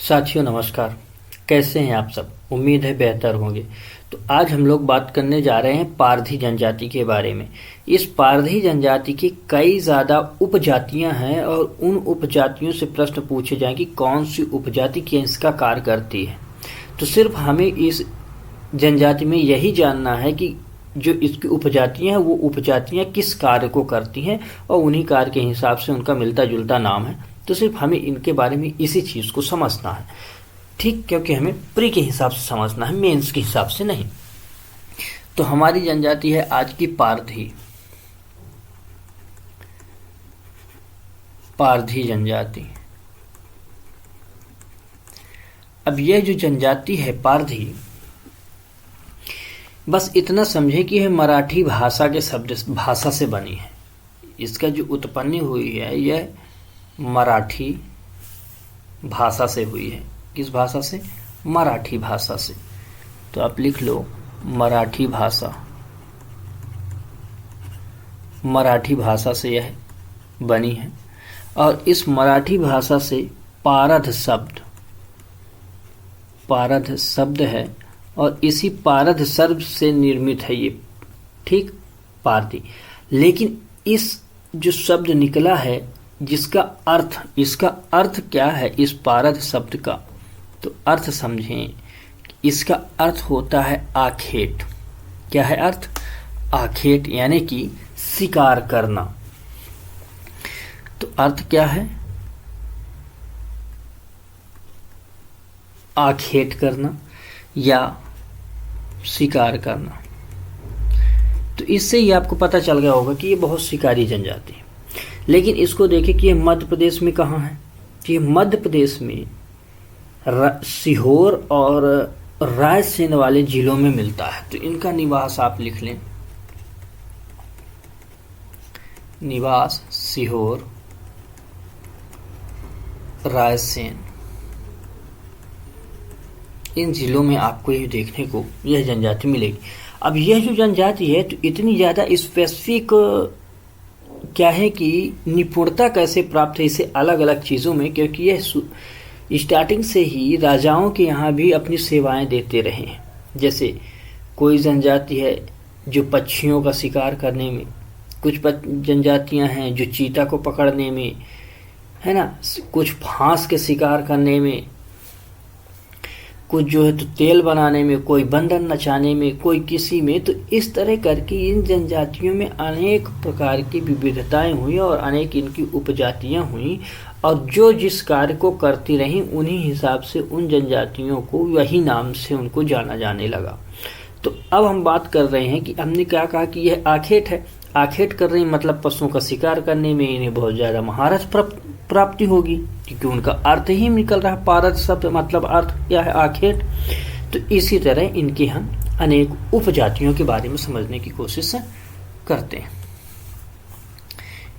साथियों नमस्कार। कैसे हैं आप सब? उम्मीद है बेहतर होंगे। तो आज हम लोग बात करने जा रहे हैं पारधी जनजाति के बारे में। इस पारधी जनजाति की कई ज़्यादा उपजातियां हैं और उन उपजातियों से प्रश्न पूछे जाएं कि कौन सी उपजाति किसका कार्य करती है। तो सिर्फ हमें इस जनजाति में यही जानना है कि जो इसकी उपजातियां हैं वो उपजातियां किस कार्य को करती हैं और उन्हीं कार्य के हिसाब से उनका मिलता जुलता नाम है। तो सिर्फ हमें इनके बारे में इसी चीज़ को समझना है, ठीक, क्योंकि हमें प्री के हिसाब से समझना है, मेंस के हिसाब से नहीं। तो हमारी जनजाति है आज की पारधी जनजाति। अब यह जो जनजाति है पारधी, बस इतना समझे कि यह मराठी भाषा के भाषा से बनी है। इसका जो उत्पत्ति हुई है यह मराठी भाषा से हुई है। किस भाषा से? मराठी भाषा से। तो आप लिख लो मराठी भाषा से यह बनी है। और इस मराठी भाषा से पारध शब्द है और इसी पारध शब्द से निर्मित है ये, ठीक, पारधी। लेकिन इस जो शब्द निकला है जिसका अर्थ, इसका अर्थ क्या है इस पारध शब्द का? तो अर्थ समझें, इसका अर्थ होता है आखेट। क्या है अर्थ? आखेट, यानी कि शिकार करना। तो अर्थ क्या है? आखेट करना या शिकार करना। तो इससे ही आपको पता चल गया होगा कि ये बहुत शिकारी जनजाति है। लेकिन इसको देखें कि ये मध्य प्रदेश में कहाँ है। ये मध्य प्रदेश में सीहोर और रायसेन वाले जिलों में मिलता है। तो इनका निवास आप लिख लें, निवास सीहोर, रायसेन, इन जिलों में आपको ये देखने को यह जनजाति मिलेगी। अब यह जो जनजाति है तो इतनी ज़्यादा स्पेसिफिक क्या है कि निपुणता कैसे प्राप्त है इसे अलग अलग चीज़ों में, क्योंकि यह स्टार्टिंग से ही राजाओं के यहाँ भी अपनी सेवाएं देते रहे हैं। जैसे कोई जनजाति है जो पक्षियों का शिकार करने में, कुछ जनजातियां हैं जो चीता को पकड़ने में, है ना, कुछ फांस के शिकार करने में, कुछ जो है तो तेल बनाने में, कोई बंदर नचाने में, कोई किसी में। तो इस तरह करके इन जनजातियों में अनेक प्रकार की विविधताएं हुई और अनेक इनकी उपजातियां हुई और जो जिस कार्य को करती रहीं उन्हीं हिसाब से उन जनजातियों को वही नाम से उनको जाना जाने लगा। तो अब हम बात कर रहे हैं कि हमने क्या कहा कि यह आखेट है। आखेट कर रही मतलब पशुओं का शिकार करने में इन्हें बहुत ज़्यादा महारत प्राप्ति होगी, क्योंकि उनका अर्थ ही निकल रहा है पारद शब्द मतलब अर्थ क्या है? आखेट। तो इसी तरह इनके हम अनेक उपजातियों के बारे में समझने की कोशिश करते हैं।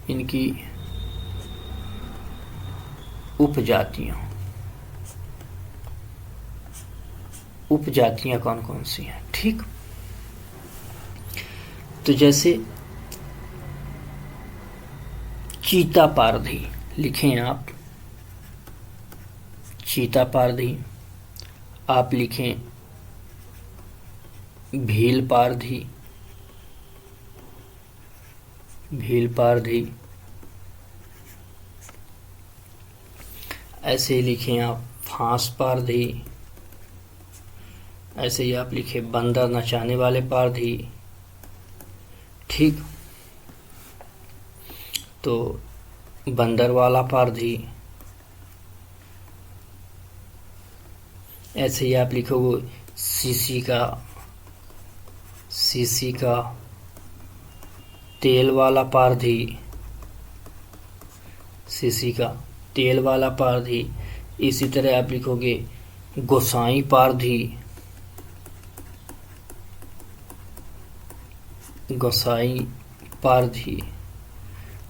इनकी उपजातियां कौन कौन सी हैं, ठीक। तो जैसे चीता पारधी लिखें आप, चीता पारधी। आप लिखें भील पारधी, ऐसे ही लिखें आप फांस पारधी। ऐसे ही आप लिखें बंदर नचाने वाले पारधी, ठीक। तो बंदर वाला पारधी। ऐसे ही आप लिखोगे सीसी का तेल वाला पारधी, सीसी का तेल वाला पारधी। इसी तरह आप लिखोगे गोसाई पारधी,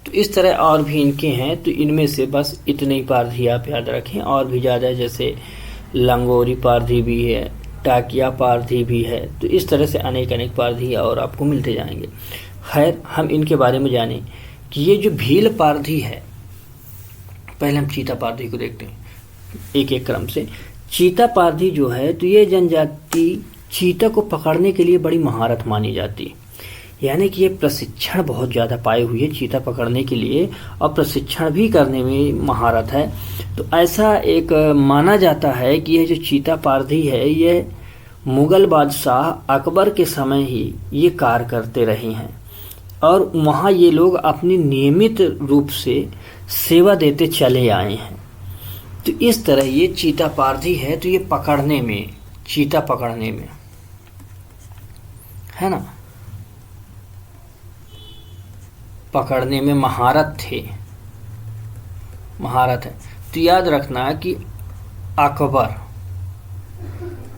तो इस तरह और भी इनके हैं। तो इनमें से बस इतने ही पारधी आप याद रखें, और भी ज़्यादा जैसे लंगोरी पारधी भी है, टाकिया पारधी भी है। तो इस तरह से अनेक पारधी और आपको मिलते जाएंगे। खैर, हम इनके बारे में जानें कि ये जो भील पारधी है, पहले हम चीता पारधी को देखते हैं। एक एक क्रम से। चीता पारधी जो है तो ये जनजाति चीता को पकड़ने के लिए बड़ी महारत मानी जाती है, यानी कि ये प्रशिक्षण बहुत ज़्यादा पाए हुई है चीता पकड़ने के लिए और प्रशिक्षण भी करने में महारत है। तो ऐसा एक माना जाता है कि यह जो चीता पारधी है ये मुगल बादशाह अकबर के समय ही ये कार्य करते रहे हैं और वहाँ ये लोग अपनी नियमित रूप से सेवा देते चले आए हैं। तो इस तरह ये चीता पारधी है, तो ये पकड़ने में, चीता पकड़ने में, है ना, पकड़ने में महारत थे, महारत है। तो याद रखना कि अकबर,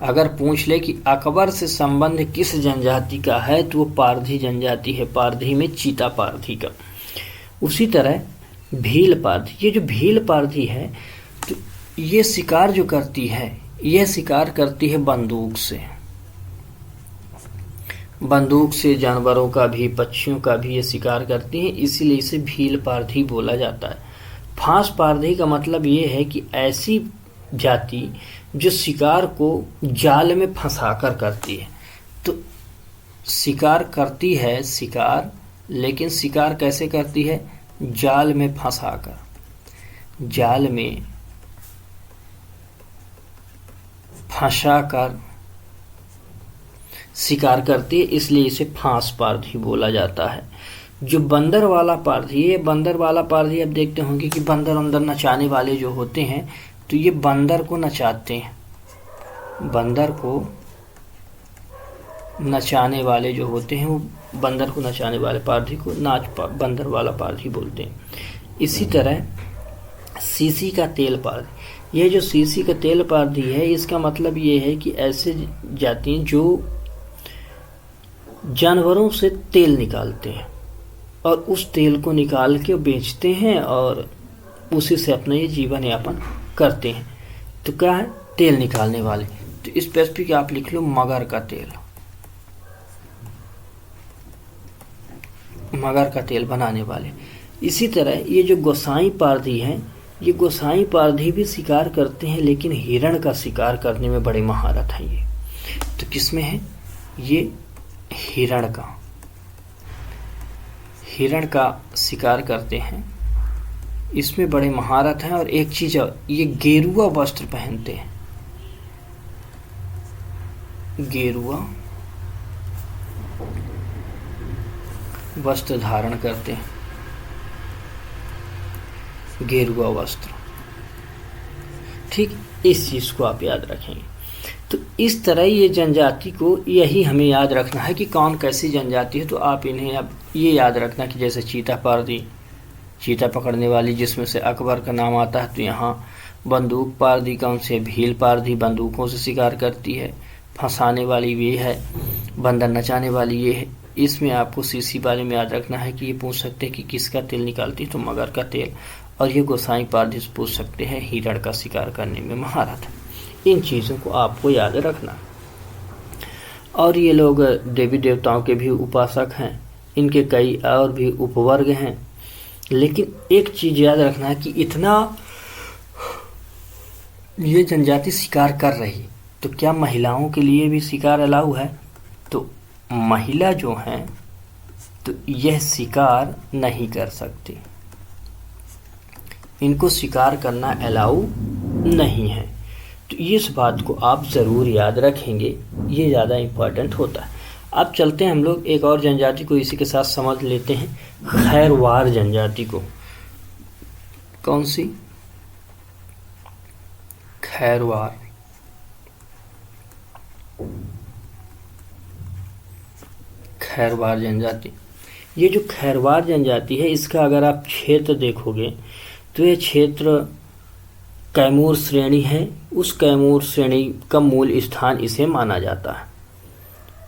अगर पूछ ले कि अकबर से संबंध किस जनजाति का है तो वो पारधी जनजाति है, पारधी में चीता पारधी का। उसी तरह भील पारधी, ये जो भील पारधी है तो ये शिकार जो करती है, यह शिकार करती है बंदूक से, बंदूक से जानवरों का भी, पक्षियों का भी ये शिकार करती है, इसीलिए इसे भील पारधी बोला जाता है। फांस पारधी का मतलब ये है कि ऐसी जाति जो शिकार को जाल में फंसाकर करती है। तो शिकार करती है शिकार, लेकिन शिकार कैसे करती है? जाल में फंसाकर, जाल में फंसाकर शिकार करती है, इसलिए इसे फांस पारधी बोला जाता है। जो बंदर वाला पारधी है, बंदर वाला पारधी आप देखते होंगे कि बंदर अंदर नचाने वाले जो होते हैं तो ये बंदर को नचाते हैं, बंदर को नचाने वाले जो होते हैं वो बंदर को नचाने वाले पारधी को बंदर वाला पारधी बोलते हैं। इसी तरह सीसी का तेल पारधी, ये जो सीसी का तेल पारधी है इसका मतलब ये है कि ऐसे जाति जो जानवरों से तेल निकालते हैं और उस तेल को निकाल के बेचते हैं और उसी से अपना ये जीवन यापन करते हैं। तो क्या है? तेल निकालने वाले। तो स्पेसिफिक आप लिख लो मगर का तेल, मगर का तेल बनाने वाले। इसी तरह ये जो गोसाई पारधी हैं, ये गोसाई पारधी भी शिकार करते हैं, लेकिन हिरण का शिकार करने में बड़ी महारत है ये। तो किसमें है? ये हिरण का शिकार करते हैं, इसमें बड़े महारत हैं। और एक चीज, ये गेरुआ वस्त्र पहनते हैं, गेरुआ वस्त्र धारण करते हैं, गेरुआ वस्त्र। ठीक, इस चीज को आप याद रखेंगे। तो इस तरह ये जनजाति को यही हमें याद रखना है कि कौन कैसी जनजाति है। तो आप इन्हें अब ये याद रखना कि जैसे चीता पारधी, चीता पकड़ने वाली जिसमें से अकबर का नाम आता है, तो यहाँ बंदूक पारधी कौन से? भील पारधी बंदूकों से शिकार करती है, फंसाने वाली ये है, बंदर नचाने वाली ये है। इसमें आपको सीसी वाले में याद रखना है कि ये पूछ सकते हैं कि किसका तेल निकालती है, तो मगर का तेल। और ये गोसाई पारधी से पूछ सकते हैं हिरण का शिकार करने में महारत है। इन चीज़ों को आपको याद रखना। और ये लोग देवी देवताओं के भी उपासक हैं, इनके कई और भी उपवर्ग हैं। लेकिन एक चीज़ याद रखना है कि इतना ये जनजाति शिकार कर रही, तो क्या महिलाओं के लिए भी शिकार अलाउ है? तो महिला जो हैं तो यह शिकार नहीं कर सकती, इनको शिकार करना अलाउ नहीं है। तो इस बात को आप ज़रूर याद रखेंगे, ये ज़्यादा इम्पोर्टेंट होता है। अब चलते हैं हम लोग एक और जनजाति को इसी के साथ समझ लेते हैं, खैरवार जनजाति को। कौन सी? खैरवार। खैरवार जनजाति, ये जो खैरवार जनजाति है इसका अगर आप क्षेत्र देखोगे तो यह क्षेत्र कैमूर श्रेणी है, उस कैमूर श्रेणी का मूल स्थान इसे माना जाता है।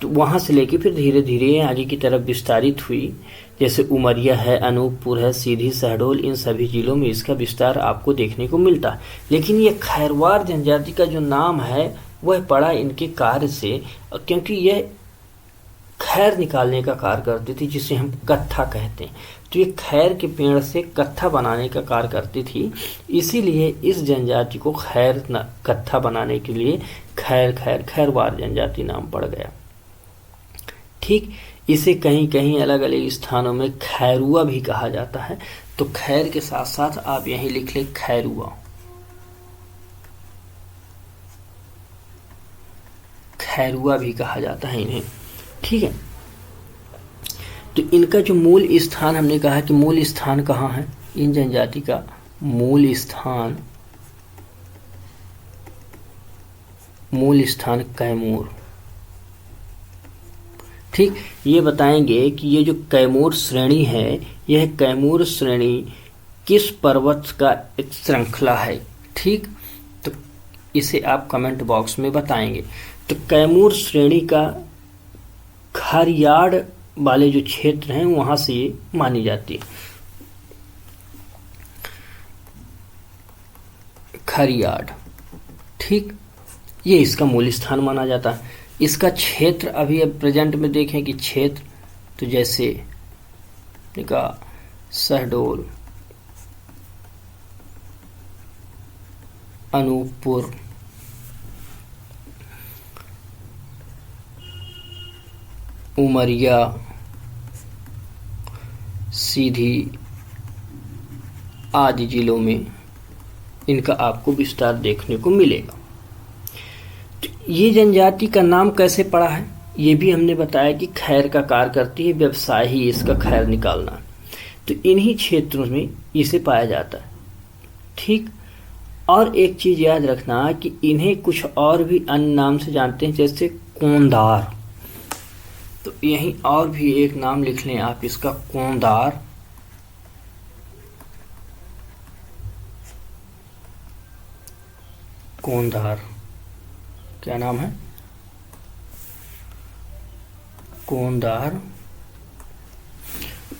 तो वहाँ से लेके फिर धीरे धीरे आगे की तरफ विस्तारित हुई, जैसे उमरिया है, अनूपपुर है, सीधी, शहडोल, इन सभी जिलों में इसका विस्तार आपको देखने को मिलता है। लेकिन ये खैरवार जनजाति का जो नाम है वह पड़ा इनके कार्य से, क्योंकि यह खैर निकालने का कार्य करती थी, जिसे हम कत्था कहते हैं। तो ये खैर के पेड़ से कत्था बनाने का कार्य करती थी, इसीलिए इस जनजाति को कत्था बनाने के लिए खैरवार जनजाति नाम पड़ गया। ठीक, इसे कहीं कहीं अलग अलग स्थानों में खैरुआ भी कहा जाता है। तो खैर के साथ साथ आप यहीं लिख लें खैरुआ, खैरुआ भी कहा जाता है इन्हें। ठीक है, तो इनका जो मूल स्थान, हमने कहा कि मूल स्थान कहाँ है, इन जनजाति का मूल स्थान कैमूर। ठीक, ये बताएंगे कि ये जो कैमूर श्रेणी है, यह कैमूर श्रेणी किस पर्वत का एक श्रृंखला है। ठीक, तो इसे आप कमेंट बॉक्स में बताएंगे। तो कैमूर श्रेणी का खारियाड़ वाले जो क्षेत्र हैं वहां से ये मानी जाती है। खारियाड़, ठीक, ये इसका मूल स्थान माना जाता है। इसका क्षेत्र अभी अब प्रेजेंट में देखें कि क्षेत्र, तो जैसे देखा शहडोल, अनूपपुर, उमरिया, सीधी आदि जिलों में इनका आपको विस्तार देखने को मिलेगा। तो ये जनजाति का नाम कैसे पड़ा है, ये भी हमने बताया कि खैर का कार्य करती है, व्यवसाय ही इसका खैर निकालना। तो इन्हीं क्षेत्रों में इसे पाया जाता है। ठीक, और एक चीज याद रखना कि इन्हें कुछ और भी अन्य नाम से जानते हैं, जैसे कोंदार। तो यहीं और भी एक नाम लिख लें आप इसका, कोंदार। कोंधार, क्या नाम है, कोंधार।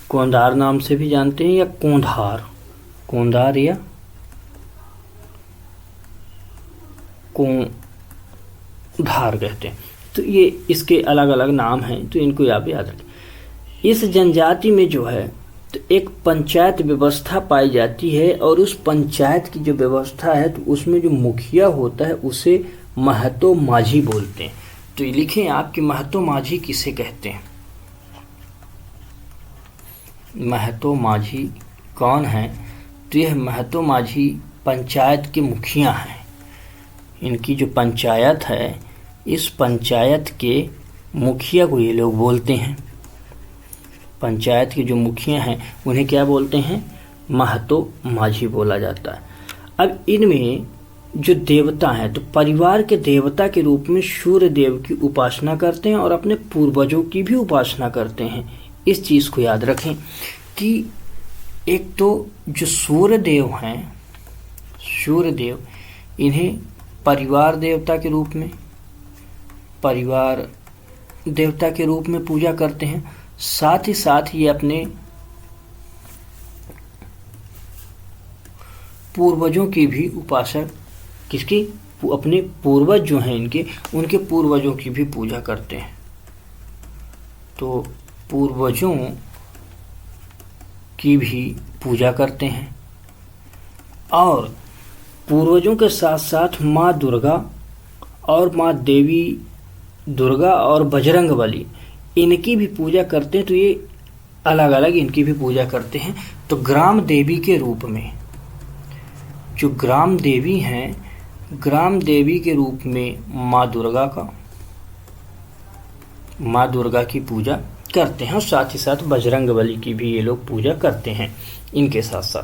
कोंधार नाम से भी जानते हैं, या कोंधार, कोंधार या कोंधार कहते हैं। तो ये इसके अलग अलग नाम हैं, तो इनको आप याद रखें। इस जनजाति में जो है तो एक पंचायत व्यवस्था पाई जाती है, और उस पंचायत की जो व्यवस्था है तो उसमें जो मुखिया होता है उसे महतो माझी बोलते हैं। तो ये लिखें आप कि महतो माझी किसे कहते हैं। महतो माझी कौन है, तो यह महतो माझी पंचायत के मुखिया हैं। इनकी जो पंचायत है, इस पंचायत के मुखिया को ये लोग बोलते हैं। पंचायत के जो मुखिया हैं उन्हें क्या बोलते हैं, महतो माझी बोला जाता है। अब इनमें जो देवता हैं, तो परिवार के देवता के रूप में सूर्य देव की उपासना करते हैं और अपने पूर्वजों की भी उपासना करते हैं। इस चीज को याद रखें कि एक तो जो सूर्य देव हैं, सूर्य देव, इन्हें परिवार देवता के रूप में पूजा करते हैं। साथ ही साथ ये अपने पूर्वजों की भी उपासना, किसकी, अपने पूर्वज जो हैं इनके, उनके पूर्वजों की भी पूजा करते हैं। तो पूर्वजों की भी पूजा करते हैं, और पूर्वजों के साथ साथ माँ दुर्गा और माँ देवी दुर्गा और बजरंगबली, इनकी भी पूजा करते हैं। तो ये अलग अलग इनकी भी पूजा करते हैं। तो ग्राम देवी के रूप में, जो ग्राम देवी हैं, ग्राम देवी के रूप में माँ दुर्गा की पूजा करते हैं, और साथ ही साथ बजरंगबली की भी ये लोग पूजा करते हैं इनके साथ साथ।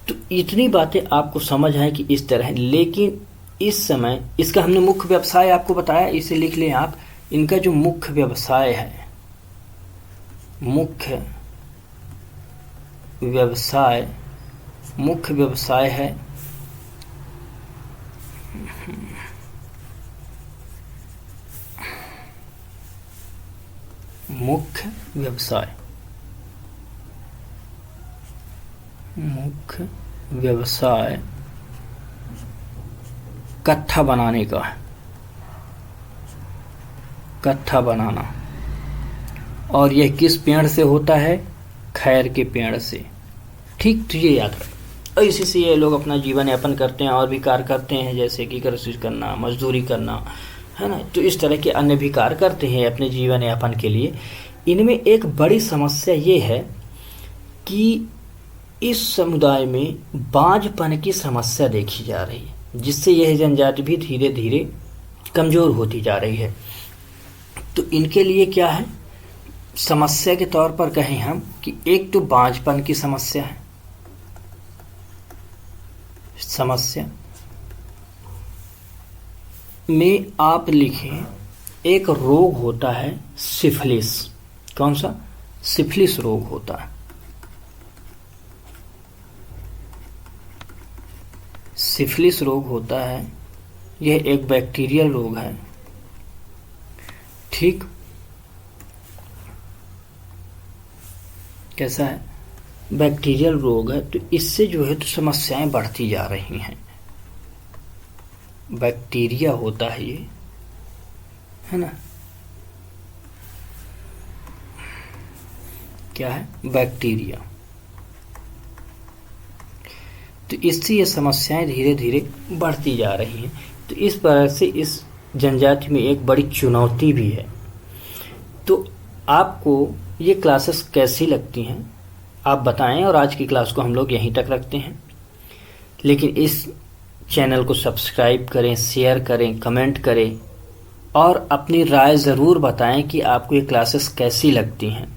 तो इतनी बातें आपको समझ आए कि इस तरह। लेकिन इस समय इसका हमने मुख्य व्यवसाय आपको बताया, इसे लिख लें आप। इनका जो मुख्य व्यवसाय है, मुख्य व्यवसाय है मुख्य व्यवसाय कत्था बनाने का है, कत्था बनाना। और यह किस पेड़ से होता है, खैर के पेड़ से। ठीक, तो ये याद रख। और इसी से ये लोग अपना जीवन यापन करते हैं और भी कार्य करते हैं, जैसे कि कृषि करना, मजदूरी करना, है ना। तो इस तरह के अन्य भी कार्य करते हैं अपने जीवन यापन के लिए। इनमें एक बड़ी समस्या ये है कि इस समुदाय में बांझपन की समस्या देखी जा रही है, जिससे यह जनजाति भी धीरे धीरे कमज़ोर होती जा रही है। तो इनके लिए क्या है, समस्या के तौर पर कहें हम कि एक तो बांझपन की समस्या है। समस्या में आप लिखें, एक रोग होता है सिफिलिस। कौन सा? सिफिलिस रोग होता है। सिफिलिस रोग होता है, यह एक बैक्टीरियल रोग है। ठीक, कैसा है? बैक्टीरियल रोग है। तो इससे जो है तो समस्याएं बढ़ती जा रही हैं। बैक्टीरिया होता है ये, है ना। क्या है? बैक्टीरिया। तो इससे ये समस्याएं धीरे धीरे बढ़ती जा रही हैं। तो इस तरह से इस जनजाति में एक बड़ी चुनौती भी है। तो आपको ये क्लासेस कैसी लगती हैं आप बताएं, और आज की क्लास को हम लोग यहीं तक रखते हैं। लेकिन इस चैनल को सब्सक्राइब करें, शेयर करें, कमेंट करें और अपनी राय ज़रूर बताएं कि आपको ये क्लासेस कैसी लगती हैं।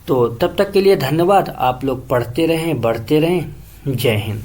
तो तब तक के लिए धन्यवाद। आप लोग पढ़ते रहें, बढ़ते रहें। जय हिंद।